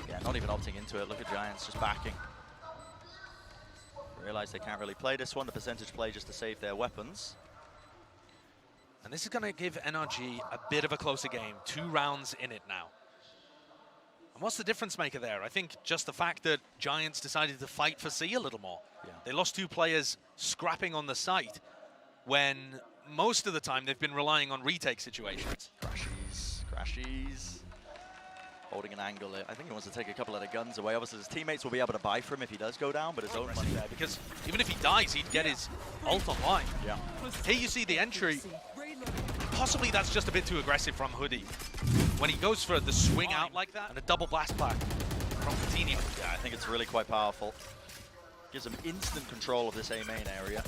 [SPEAKER 2] yeah, not even opting into it. Look at Giants just backing. Realize they can't really play this one, the percentage play just to save their weapons.
[SPEAKER 1] And this is going to give NRG a bit of a closer game. 2 rounds in it now. And what's the difference maker there? I think just the fact that Giants decided to fight for C a little more.
[SPEAKER 2] Yeah.
[SPEAKER 1] They lost 2 players scrapping on the site when most of the time they've been relying on retake situations.
[SPEAKER 2] Crashies. Holding an angle. I think he wants to take a couple of the guns away. Obviously, his teammates will be able to buy for him if he does go down, but his own money
[SPEAKER 1] there, because even if he dies, he'd get his ult online.
[SPEAKER 2] Yeah.
[SPEAKER 1] Here you see the entry. Possibly that's just a bit too aggressive from Hoodie. When he goes for the swing out like that, and a double blast back from Fatinho.
[SPEAKER 2] Yeah, I think it's really quite powerful. Gives him instant control of this A main area.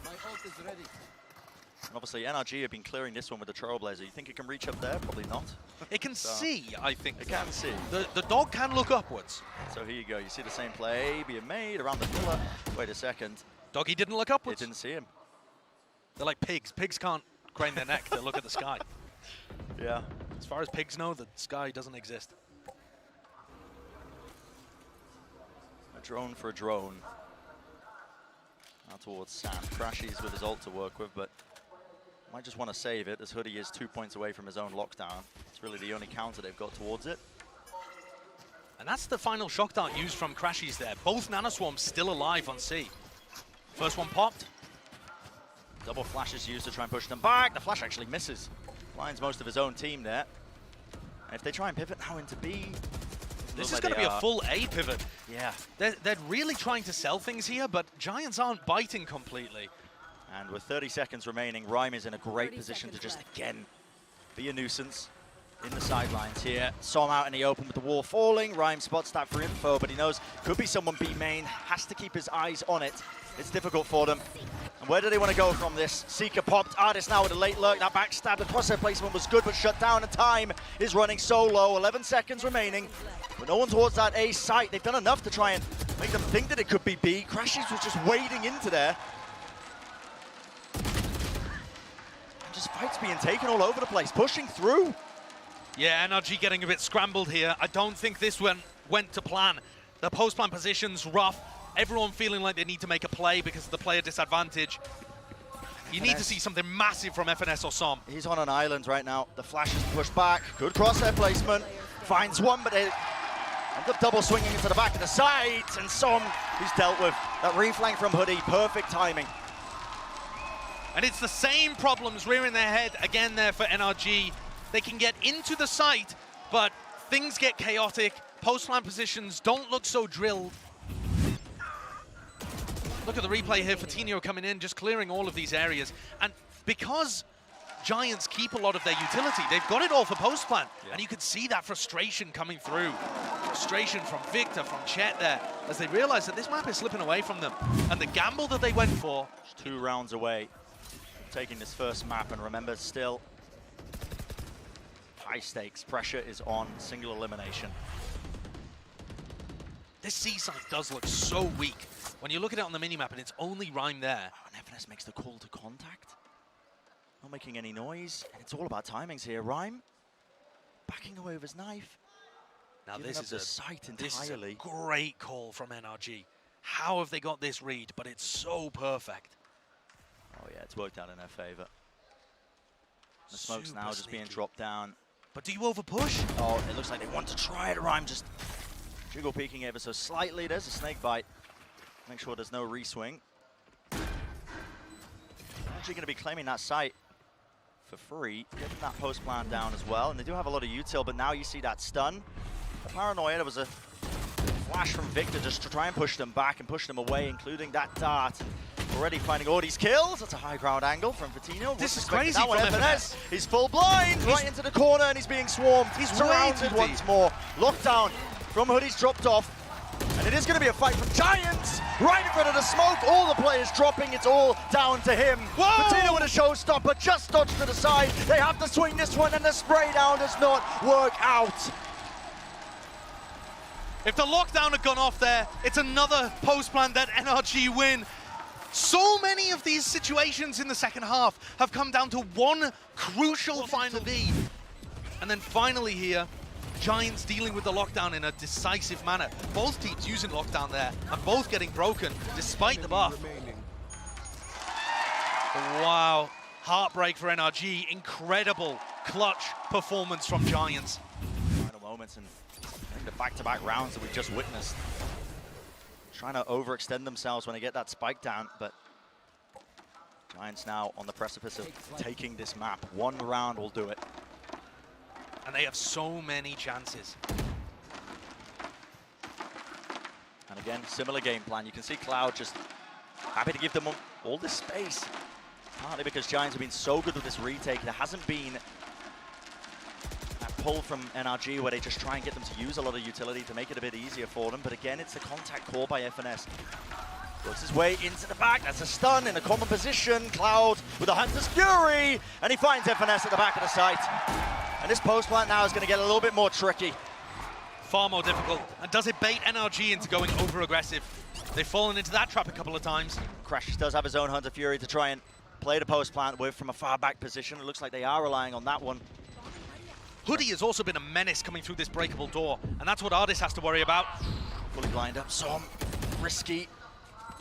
[SPEAKER 2] And obviously, NRG have been clearing this one with the Trailblazer. You think it can reach up there? Probably not.
[SPEAKER 1] It can see, I think.
[SPEAKER 2] It can see.
[SPEAKER 1] The dog can look upwards.
[SPEAKER 2] So here you go. You see the same play being made around the pillar. Wait a second.
[SPEAKER 1] Doggy didn't look upwards.
[SPEAKER 2] It didn't see him.
[SPEAKER 1] They're like pigs. Pigs can't crane their neck to look at the sky.
[SPEAKER 2] Yeah.
[SPEAKER 1] As far as pigs know, the sky doesn't exist.
[SPEAKER 2] A drone for a drone. Now towards Sam. Crashies with his ult to work with, but might just want to save it, as Hoodie is 2 points away from his own lockdown. It's really the only counter they've got towards it.
[SPEAKER 1] And that's the final shock dart used from Crashies there. Both Nanoswarms still alive on C. First one popped.
[SPEAKER 2] Double flash is used to try and push them back. The flash actually misses. Blinds most of his own team there. And if they try and pivot now into B,
[SPEAKER 1] this is going to be a full A pivot.
[SPEAKER 2] Yeah.
[SPEAKER 1] They're really trying to sell things here, but Giants aren't biting completely.
[SPEAKER 2] And with 30 seconds remaining, Rhyme is in a great position to just, again, be a nuisance in the sidelines here. Som out in the open with the wall falling. Rhyme spots that for info, but he knows could be someone B main. Has to keep his eyes on it. It's difficult for them. And Where do they want to go from this? Seeker popped. Artist now with a late lurk. That backstab. The crosshair placement was good, but shut down. And time is running so low. 11 seconds remaining. But no one towards that A site. They've done enough to try and make them think that it could be B. Crashes was just wading into there. And just fights being taken all over the place. Pushing through.
[SPEAKER 1] Yeah, NRG getting a bit scrambled here. I don't think this went to plan. The post-plan position's rough. Everyone feeling like they need to make a play because of the player disadvantage. You need to see something massive from FNS or Som.
[SPEAKER 2] He's on an island right now. The flash is pushed back. Good crosshair placement. Finds one, but they end up double swinging into the back of the side. And Som, who's dealt with that reflank from Hoodie. Perfect timing.
[SPEAKER 1] And it's the same problems rearing their head again there for NRG. They can get into the site, but things get chaotic. Post-plan positions don't look so drilled. Look at the replay here, Fatinho coming in, just clearing all of these areas. And because Giants keep a lot of their utility, they've got it all for post-plan. Yeah. And you can see that frustration coming through. Frustration from Victor, from Chet there, as they realize that this map is slipping away from them. And the gamble that they went for.
[SPEAKER 2] 2 rounds away, taking this first map, and remember, still high stakes. Pressure is on, single elimination.
[SPEAKER 1] This C side does look so weak. When you look at it on the minimap and it's only Rhyme there.
[SPEAKER 2] Oh, and FNS makes the call to contact. Not making any noise. And it's all about timings here. Rhyme backing away with his knife.
[SPEAKER 1] Now this is a
[SPEAKER 2] entirely.
[SPEAKER 1] Great call from NRG. How have they got this read? But it's so perfect.
[SPEAKER 2] Oh yeah, it's worked out in their favor. The smoke's now just being dropped down.
[SPEAKER 1] But do you over push?
[SPEAKER 2] Oh, it looks like they want to try it. Rhyme just jiggle peeking ever so slightly. There's a snake bite. Make sure there's no re-swing. Actually going to be claiming that site for free, getting that post plan down as well. And they do have a lot of util, but now you see that stun. The paranoia, there was a flash from Victor just to try and push them back and push them away, including that dart. Already finding all these kills. That's a high ground angle from Fatinho.
[SPEAKER 1] This is crazy
[SPEAKER 2] from FNS. He's full blind, right into the corner, and he's being swarmed. He's surrounded once more. Lockdown from Hoodie's dropped off. And it is going to be a fight for Giants right in front of the smoke. All the players dropping. It's all down to him. Fatinho with a showstopper, just dodged to the side. They have to swing this one, and the spray down does not work out.
[SPEAKER 1] If the lockdown had gone off there, it's another post plan that NRG win. So many of these situations in the second half have come down to one crucial final D. And then finally here, Giants dealing with the lockdown in a decisive manner. Both teams using lockdown there and both getting broken despite the buff. Wow, heartbreak for NRG. Incredible clutch performance from Giants.
[SPEAKER 2] Final moments and I think the back-to-back rounds that we've just witnessed. Trying to overextend themselves when they get that spike down, but Giants now on the precipice of taking this map. One round will do it.
[SPEAKER 1] And they have so many chances.
[SPEAKER 2] And again, similar game plan. You can see Cloud just happy to give them all this space. Partly because Giants have been so good with this retake. There hasn't been that pull from NRG where they just try and get them to use a lot of utility to make it a bit easier for them. But again, it's the contact call by FNS. Works his way into the back. That's a stun in a common position. Cloud with a Hunter's Fury. And he finds FNS at the back of the site. And this post plant now is going to get a little bit more tricky.
[SPEAKER 1] Far more difficult. And does it bait NRG into going over-aggressive? They've fallen into that trap a couple of times.
[SPEAKER 2] Crash does have his own Hunter Fury to try and play the post plant with from a far back position. It looks like they are relying on that one.
[SPEAKER 1] Hoodie has also been a menace coming through this breakable door, and that's what Artist has to worry about.
[SPEAKER 2] Fully blind up, Som, risky.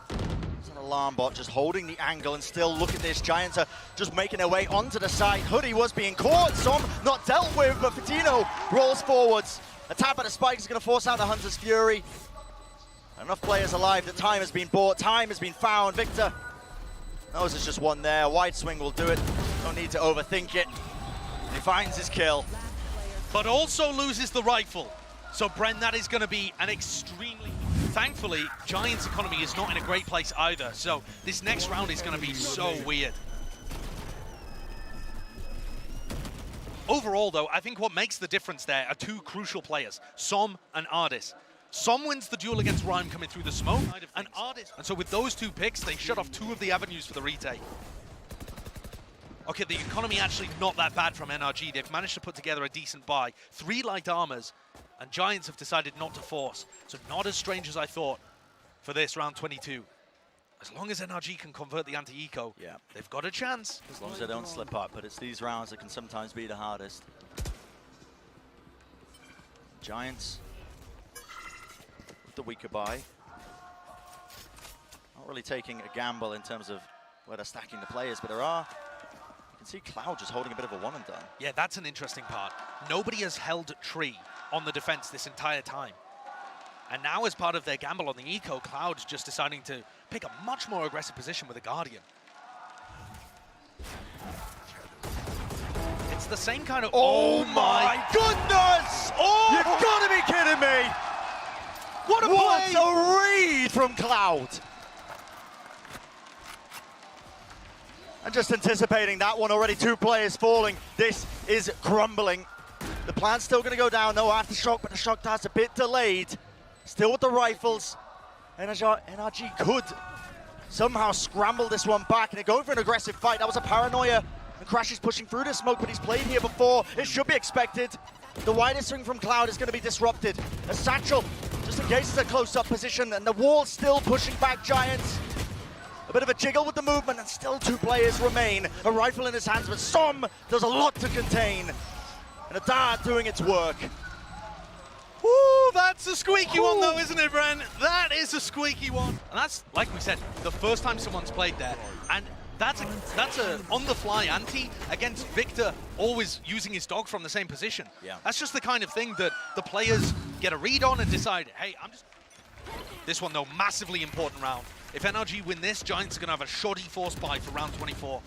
[SPEAKER 2] It's an alarm bot just holding the angle, and still look at this. Giants are just making their way onto the side. Hoodie was being caught, Som not dealt with, but Fatinho rolls forwards. A tap at the spike is going to force out the Hunter's Fury. Enough players alive that time has been bought, time has been found. Victor knows there's just one there. A wide swing will do it. Don't need to overthink it. He finds his kill.
[SPEAKER 1] But also loses the rifle. So Bren, that is going to be an extremely... Thankfully, Giants' economy is not in a great place either. So this next round is going to be so weird. Overall, though, I think what makes the difference there are two crucial players, Som and Ardis. Som wins the duel against Rhyme coming through the smoke, and Artist. And so with those 2 picks, they shut off 2 of the avenues for the retake. Okay, the economy actually not that bad from NRG. They've managed to put together a decent buy. 3 light armors, and Giants have decided not to force. So not as strange as I thought for this round 22. As long as NRG can convert the anti-eco,
[SPEAKER 2] yeah,
[SPEAKER 1] they've got a chance.
[SPEAKER 2] As long as they don't slip up, but it's these rounds that can sometimes be the hardest. Giants with the weaker buy. Not really taking a gamble in terms of where they're stacking the players, but there are. You can see Cloud just holding a bit of a one and done.
[SPEAKER 1] Yeah, that's an interesting part. Nobody has held tree on the defense this entire time. And now as part of their gamble on the eco, Cloud's just deciding to pick a much more aggressive position with a Guardian. It's the same kind of...
[SPEAKER 2] Oh my goodness! Oh! You've got to be kidding me!
[SPEAKER 1] What a play!
[SPEAKER 2] What a read from Cloud! And just anticipating that one already, 2 players falling. This is crumbling. The plan's still going to go down, no aftershock, but the shock dart's a bit delayed. Still with the rifles. NRG could somehow scramble this one back and go for an aggressive fight. That was a paranoia. And Crash is pushing through the smoke, but he's played here before. It should be expected. The widest swing from Cloud is going to be disrupted. A satchel just in case it's a close-up position, and the wall's still pushing back Giants. A bit of a jiggle with the movement, and still 2 players remain. A rifle in his hands, but Som does a lot to contain. And a dart doing its work.
[SPEAKER 1] Ooh, that's a squeaky one though, isn't it, Bren? That is a squeaky one. And that's, like we said, the first time someone's played there. And that's a on-the-fly anti against Victor always using his dog from the same position.
[SPEAKER 2] Yeah.
[SPEAKER 1] That's just the kind of thing that the players get a read on and decide, hey, I'm just... This one, though, massively important round. If NRG win this, Giants are going to have a shoddy force buy for round 24.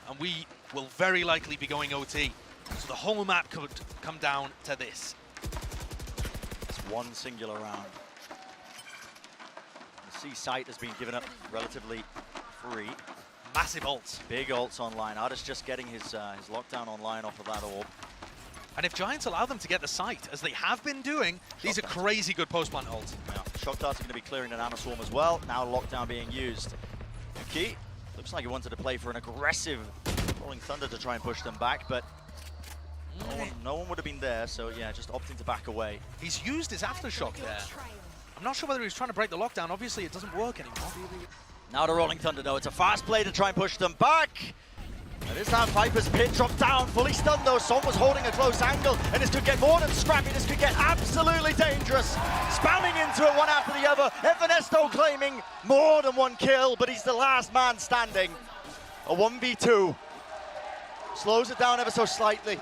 [SPEAKER 1] And we will very likely be going OT. So the whole map could come down to this.
[SPEAKER 2] It's one singular round. The C site has been given up relatively free.
[SPEAKER 1] Massive ults.
[SPEAKER 2] Big ults online. Artist just getting his lockdown online off of that orb.
[SPEAKER 1] And if Giants allow them to get the site, as they have been doing, these are crazy good post-plant ults.
[SPEAKER 2] Yeah. Shock darts are going to be clearing an Nano Swarm as well. Now lockdown being used. Yuki looks like he wanted to play for an aggressive Rolling Thunder to try and push them back, but no one would have been there, so yeah, just opting to back away.
[SPEAKER 1] He's used his aftershock there. I'm not sure whether he's trying to break the lockdown. Obviously, it doesn't work anymore.
[SPEAKER 2] Now the Rolling Thunder, though. It's a fast play to try and push them back. And this time Viper's pit dropped down, fully stunned though. Som was holding a close angle, and this could get more than scrappy. This could get absolutely dangerous. Spamming into it one after the other. Evanesto claiming more than 1 kill, but he's the last man standing. A 1v2. Slows it down ever so slightly.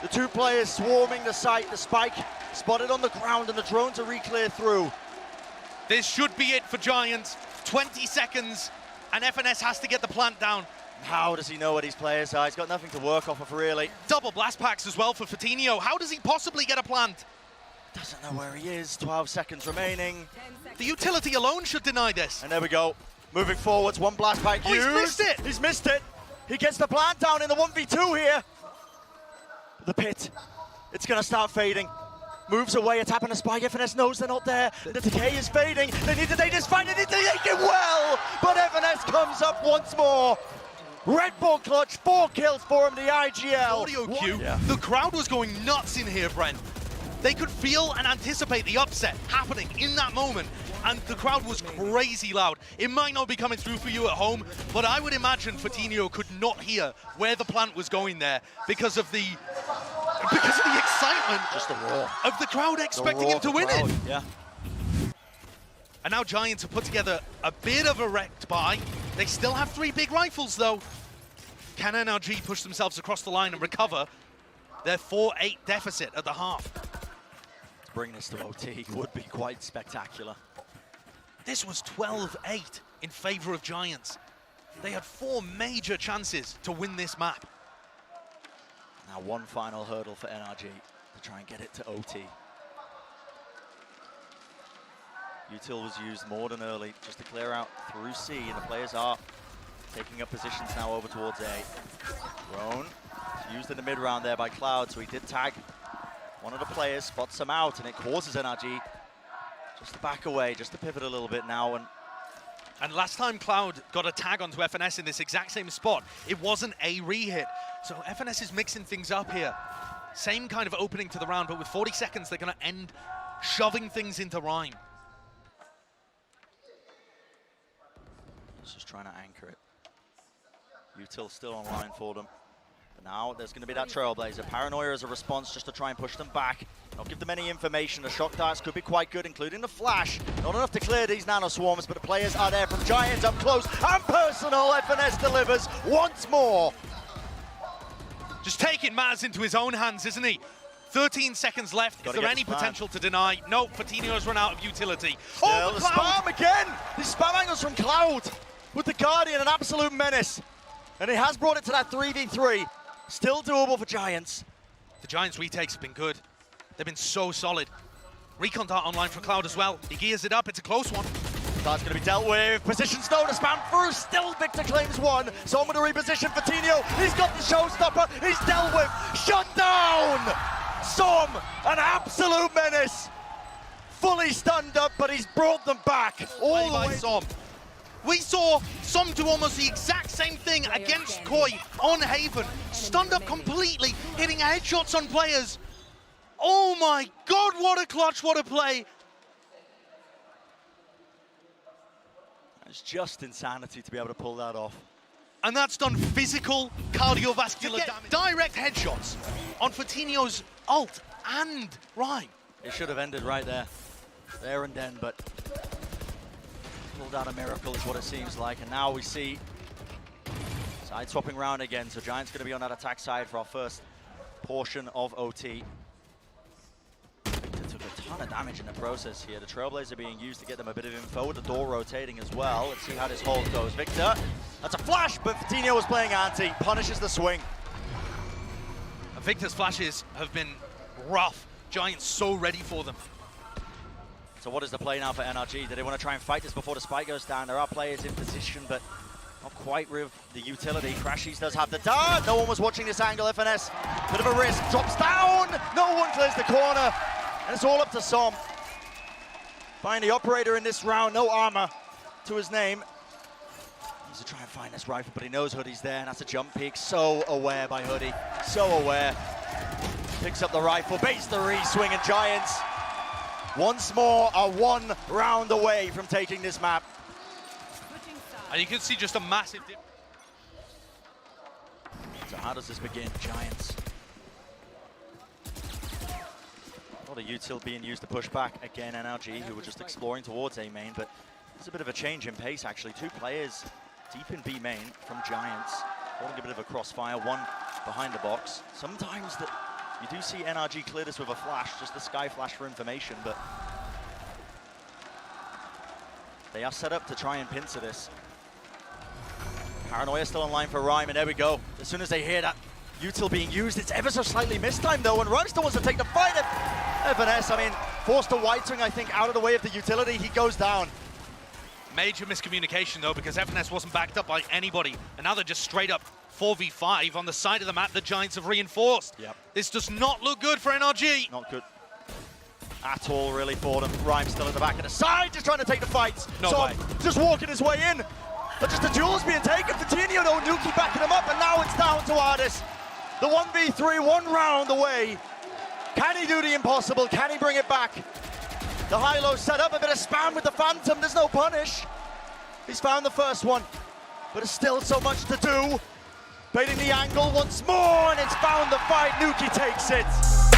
[SPEAKER 2] The 2 players swarming the site. The spike spotted on the ground, and the drone to re-clear through.
[SPEAKER 1] This should be it for Giants. 20 seconds, and FNS has to get the plant down.
[SPEAKER 2] How does he know what his players are? He's got nothing to work off of, really.
[SPEAKER 1] Double blast packs as well for Fatinho. How does he possibly get a plant?
[SPEAKER 2] Doesn't know where he is. 12 seconds remaining.
[SPEAKER 1] The utility alone should deny this.
[SPEAKER 2] And there we go. Moving forwards, 1 blast pack used.
[SPEAKER 1] He's missed it!
[SPEAKER 2] He's missed it. He gets the plant down in the 1v2 here. The pit. It's going to start fading. Moves away, it's happened to Spike. FNS knows they're not there. The decay is fading. They need to take this fight, and they take it well! But FNS comes up once more. Red Bull clutch, 4 kills for him, the IGL.
[SPEAKER 1] Audio cue. Yeah. The crowd was going nuts in here, Brent. They could feel and anticipate the upset happening in that moment, and the crowd was crazy loud. It might not be coming through for you at home, but I would imagine Fatinho could not hear where the plant was going there because of the excitement,
[SPEAKER 2] just the roar
[SPEAKER 1] of the crowd expecting him to win it.
[SPEAKER 2] Yeah.
[SPEAKER 1] And now Giants have put together a bit of a wrecked buy. They still have 3 big rifles though. Can NRG push themselves across the line and recover their 4-8 deficit at the half?
[SPEAKER 2] To bring this to OT would be quite spectacular.
[SPEAKER 1] This was 12-8 in favor of Giants. They had 4 major chances to win this map.
[SPEAKER 2] Now 1 final hurdle for NRG to try and get it to OT. Util was used more than early just to clear out through C, and the players are taking up positions now over towards A. Drone used in the mid round there by Cloud, so he did tag one of the players, spots him out, and it causes NRG to back away, just to pivot a little bit now.
[SPEAKER 1] And last time Cloud got a tag onto FNS in this exact same spot, it wasn't a re-hit. So FNS is mixing things up here. Same kind of opening to the round, but with 40 seconds, they're going to end shoving things into Rhyme.
[SPEAKER 2] He's just trying to anchor it. Util still online for them. But now there's going to be that Trailblazer. Paranoia as a response just to try and push them back. Not give them any information. The shock darts could be quite good, including the flash. Not enough to clear these nano swarms, but the players are there from Giants up close and personal. FNS delivers once more.
[SPEAKER 1] Just taking matters into his own hands, isn't he? 13 seconds left. Is there any potential to deny? No, Fortino has run out of utility.
[SPEAKER 2] Still the spam again! The spam angles from Cloud with the Guardian, an absolute menace. And he has brought it to that 3v3. Still doable for Giants.
[SPEAKER 1] The Giants' retakes have been good. They've been so solid. Recon dart online for Cloud as well. He gears it up, it's a close one.
[SPEAKER 2] That's going to be dealt with. Positions though to spam through. Still Victor claims one. So I'm going to reposition Fortino. He's got the showstopper. He's dealt with. Shut down! Som, an absolute menace. Fully stunned up, but he's brought them back. All the way.
[SPEAKER 1] Som. We saw Som do almost the exact same thing against Koi on Haven. Stunned up completely, hitting headshots on players. Oh my God, what a clutch, what a play.
[SPEAKER 2] It's just insanity to be able to pull that off.
[SPEAKER 1] And that's done physical cardiovascular damage. Direct headshots on Fortino's ult and Rhyme.
[SPEAKER 2] It should have ended right there. There and then, but pulled out a miracle is what it seems like. And now we see side swapping round again. So Giants going to be on that attack side for our first portion of OT. Victor took a ton of damage in the process here. The Trailblazer being used to get them a bit of info with the door rotating as well. Let's see how this hold goes. Victor, that's a flash, but Fortino was playing anti, punishes the swing.
[SPEAKER 1] Victor's flashes have been rough. Giants so ready for them.
[SPEAKER 2] So what is the play now for NRG? Do they want to try and fight this before the spike goes down? There are players in position, but not quite with the utility. Crashies does have the dart. No one was watching this angle. FNS, bit of a risk. Drops down. No one clears the corner. And it's all up to Som. Find the operator in this round. No armor to his name. Needs to try and find this rifle, but he knows Hoodie's there, and that's a jump peek. So aware by Hoodie. So aware. Picks up the rifle, baits the re-swing, and Giants once more are one round away from taking this map.
[SPEAKER 1] And you can see just a massive dip.
[SPEAKER 2] So how does this begin? Giants. A lot of util being used to push back. Again, NRG, who were just exploring towards A main, but there's a bit of a change in pace, actually. Two players deep in B main from Giants, holding a bit of a crossfire, one behind the box. Sometimes that you do see NRG clear this with a flash, just the sky flash for information, but they are set up to try and pincer this. Paranoia still online for Rhyme, and there we go. As soon as they hear that util being used, it's ever so slightly mistimed though, and Rhyme still wants to take the fight at FNS. I mean, forced a wide swing, I think, out of the way of the utility. He goes down.
[SPEAKER 1] Major miscommunication though, because FNS wasn't backed up by anybody, and now they're just straight up 4v5 on the side of the map the Giants have reinforced.
[SPEAKER 2] Yep.
[SPEAKER 1] This does not look good for NRG.
[SPEAKER 2] Not good at all, really, for them. Rhyme still at the back of the side, just trying to take the fights.
[SPEAKER 1] No
[SPEAKER 2] so
[SPEAKER 1] way.
[SPEAKER 2] Just walking his way in. But just the duel's being taken. Fortino, though, Nuki backing him up, and now it's down to Ardis. The 1v3, one round away. Can he do the impossible? Can he bring it back? The high-low set up, a bit of spam with the Phantom. There's no punish. He's found the first one, but there's still so much to do. Baiting the angle once more, and it's found the fight. Nuki takes it.